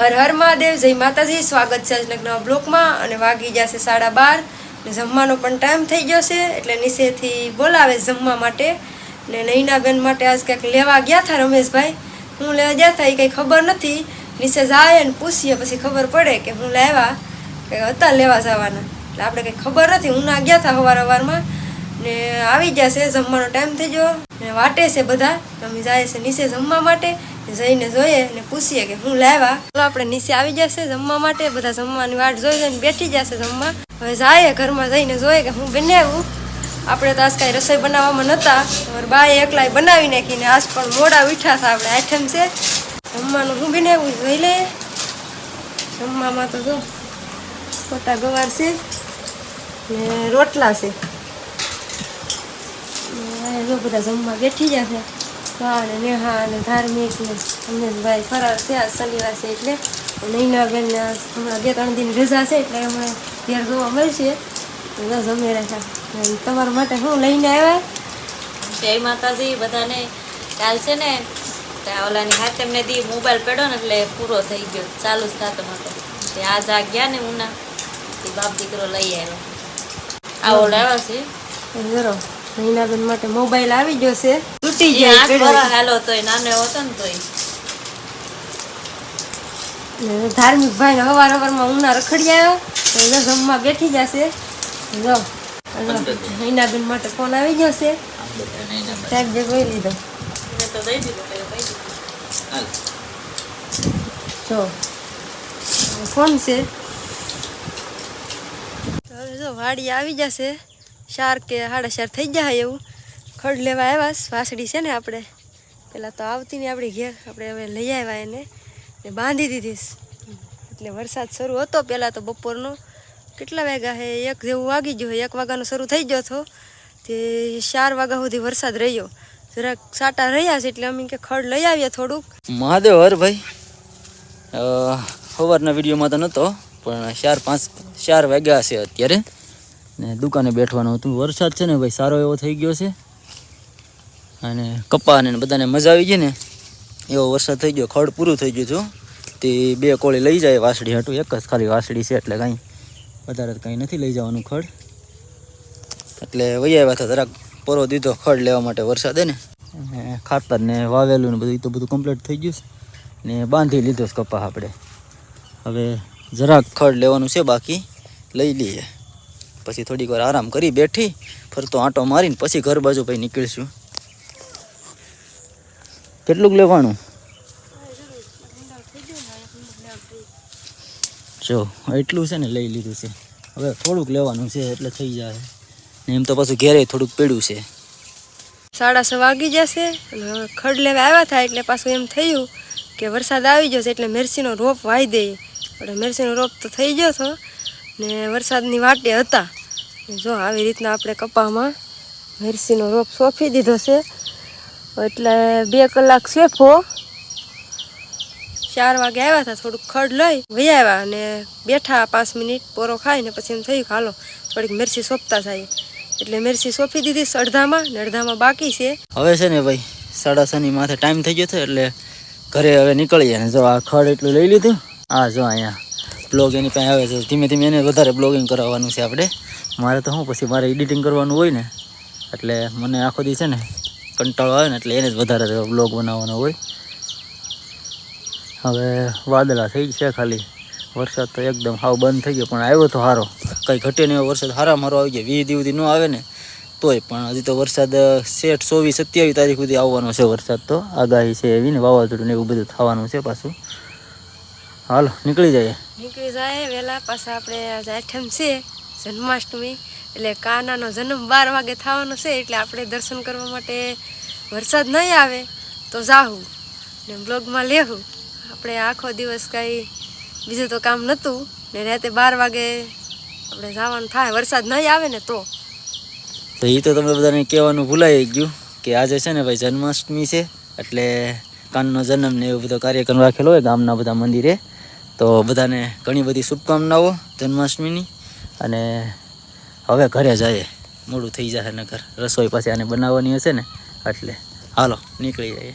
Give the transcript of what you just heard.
હર હર મહાદેવ, જય માતાજી. સ્વાગત છે આજના નવા બ્લોકમાં. અને વાગી જશે 12:30 ને જમવાનો પણ ટાઈમ થઈ ગયો છે, એટલે નીચેથી બોલાવે જમવા માટે. ને નૈનાબેન માટે આજ કંઈક લેવા ગયા હતા રમેશભાઈ. હું લેવા ગયા હતા એ કંઈ ખબર નથી. નીચે જાય ને પૂછીએ પછી ખબર પડે કે હું લાવ્યા કંઈ હતા લેવા જવાના. એટલે આપણે કંઈ ખબર નથી. હું ના ગયા હતા સવારમાં ને આવી ગયા છે. જમવાનો ટાઈમ થઈ ગયો ને વાટે છે બધા. અમે જાય છે નીચે જમવા માટે. જઈને જોઈએ ને પૂછીએ કે હું લાવ્યા. તો આપણે નીચે આવી જશે જમવા માટે. બધા જમવાની વાટ જોઈ જઈને બેઠી જશે જમવા. હવે જાય ઘરમાં જઈને જોઈએ કે હું બનાવ્યું. આપણે તો આજ કાંઈ રસોઈ બનાવવામાં નહોતા. અમારા બાએ એકલાય બનાવી નાખીને આજ પણ મોડા ઉઠ્યા હતા. આપણે આઈટમ છે જમવાનું હું બનાવ્યું જોઈ લે. જમવામાં તો જો ખોટા ગવાર છે ને રોટલા છે. જો બધા જમવા બેઠી જશે. હા ને નેહા અને ધાર્મિક ને રમેશભાઈ ફરાર છે. આજ શનિવાર છે એટલે નૈનાબેન હમણાં 2-3 દિન રજા છે એટલે હમણાં ઘેર જોવા મળશે. જમી રહ્યા. તમારા માટે હું લઈને આવ્યા? જય માતાજી બધાને. કાલ છે ને ઓલાની હાથે એમને દી મોબાઈલ પડ્યો ને એટલે પૂરો થઈ ગયો, ચાલુ જ થતો હતો. તે આજ આ ગયા ને ઉના તે બાપ દીકરો લઈ આવ્યો. આવો લાવ્યા છે જરો નૈનાબેન માટે મોબાઈલ આવી ગયો છે. તૂટી જાય હાલો તોય નાનો હતો ને તોય. ધાર્મિક ભાઈ સવારમાં ઉના રખડી આવ્યો એટલે જમવા બેઠી જશે. જો નૈનાબેન માટે ફોન આવી ગયો છે. સાહેબ જે જોઈ લીધો જો ફોન છે. જો વાડી આવી જશે 4 કે 4:30 થઈ જાય એવું. ખડ લેવા આવ્યા. વાસળી છે ને આપણે પહેલાં તો આવતી ને આપણી ઘેર, આપણે હવે લઈ આવ્યા એને ને બાંધી દીધીશ. એટલે વરસાદ શરૂ હતો પહેલાં તો બપોરનો. કેટલા વાગ્યા છે 1 જેવું વાગી ગયું. 1 વાગ્યાનો શરૂ થઈ ગયો હતો તે 4 વાગ્યા સુધી વરસાદ રહ્યો. જરાક સાટા રહ્યા છે એટલે અમે કે ખડ લઈ આવીએ થોડુંક. મહાદેવ હર ભાઈ સવારના વિડીયોમાં તો નહોતો પણ 4 વાગ્યા છે અત્યારે ને દુકાને બેઠવાનું હતું. વરસાદ છે ને ભાઈ સારો એવો થઈ ગયો છે અને કપાને બધાને મજા આવી ગઈ ને એવો વરસાદ થઈ ગયો. ખડ પૂરું થઈ ગયું હતું તે 2 કોળી લઈ જાય વાસળી હાટું. એક જ ખાલી વાસળી છે એટલે કાંઈ વધારે કંઈ નથી લઈ જવાનું ખડ. એટલે વહી આવ્યા હતા જરાક પરો દીધો ખડ લેવા માટે. વરસાદે ને ખાતર ને વાવેલું ને બધું તો બધું કમ્પ્લીટ થઈ ગયું ને બાંધી લીધો છે કપા આપણે. હવે જરાક ખડ લેવાનું છે બાકી, લઈ લઈએ પછી થોડીક વાર આરામ કરી બેઠી ફરતો આંટો મારીને પછી ઘર બાજુ ભાઈ નીકળીશું. કેટલુંક લેવાનું? જો એટલું છે ને લઈ લીધું છે. હવે થોડુંક લેવાનું છે એટલે થઈ જાય ને. એમ તો પાછું ઘેરે થોડુંક પડ્યું છે. 6:30 વાગી જશે અને ખડ લેવા આવ્યા થાય એટલે પાછું એમ થયું કે વરસાદ આવી ગયો છે એટલે મિરચીનો રોપ વાવી દઈએ. એટલે મિરચીનો રોપ તો થઈ ગયો હતો ને વરસાદની વાટે હતા. જો આવી રીતના આપણે કપામાં મિરચીનો રોપ સોંપી દીધો છે. એટલે 2 કલાક શેફો. 4 વાગે આવ્યા હતા. થોડુંક ખડ લઈ વહી આવ્યા અને બેઠા 5 મિનિટ પોરો ખાઈને પછી એમ થયું હાલો થોડીક મિરચી સોંપતા થાય. એટલે મિરચી સોંપી દીધી અડધામાં ને અડધામાં બાકી છે. હવે છે ને ભાઈ 6:30 માથે ટાઈમ થઈ ગયો છે એટલે ઘરે હવે નીકળીએ ને. જો આ ખડ એટલું લઈ લીધું. આ જો અહીંયા બ્લોગ એની પાસે આવે છે. ધીમે ધીમે એને વધારે બ્લોગિંગ કરાવવાનું છે આપણે. મારે તો શું પછી મારે એડિટિંગ કરવાનું હોય ને એટલે મને આખો દી છે ને કંટાળો આવે ને એટલે એને જ વધારે બ્લોગ બનાવવાનો હોય. હવે વાદળા થઈ છે ખાલી. વરસાદ તો એકદમ હાવ બંધ થઈ ગયો પણ આવ્યો તો સારો. કંઈ ઘટે નહીં. વરસાદ સારામાં સારો આવી ગયો. 20 દી સુધી ન આવે ને તોય પણ હજી તો વરસાદ 26-27 તારીખ સુધી આવવાનો છે વરસાદ. તો આગાહી છે એવી ને વાવાઝોડું ને એવું બધું થવાનું છે પાછું. હાલો નીકળી જાય વહેલા. પાછા આપણે આઈટમ છે જન્માષ્ટમી એટલે કાનાનો જન્મ 12 વાગે થવાનો છે એટલે આપણે દર્શન કરવા માટે વરસાદ નહીં આવે તો જાવું ને બ્લોગમાં લેવું. આપણે આખો દિવસ કાંઈ બીજું તો કામ નહોતું ને રાતે 12 વાગે આપણે જવાનું થાય. વરસાદ નહીં આવે ને તો એ તો તમે બધાને કહેવાનું ભૂલાઈ ગયું કે આજે છે ને ભાઈ જન્માષ્ટમી છે એટલે કાનનો જન્મ ને એવો બધો કાર્યક્રમ રાખેલો હોય ગામના બધા મંદિરે. તો બધાને ઘણી બધી શુભકામનાઓ જન્માષ્ટમીની. અને હવે ઘરે જઈએ, મોડું થઈ જશે નકર રસોઈ પાછી આને બનાવવાની હશે ને એટલે હાલો નીકળી જઈએ.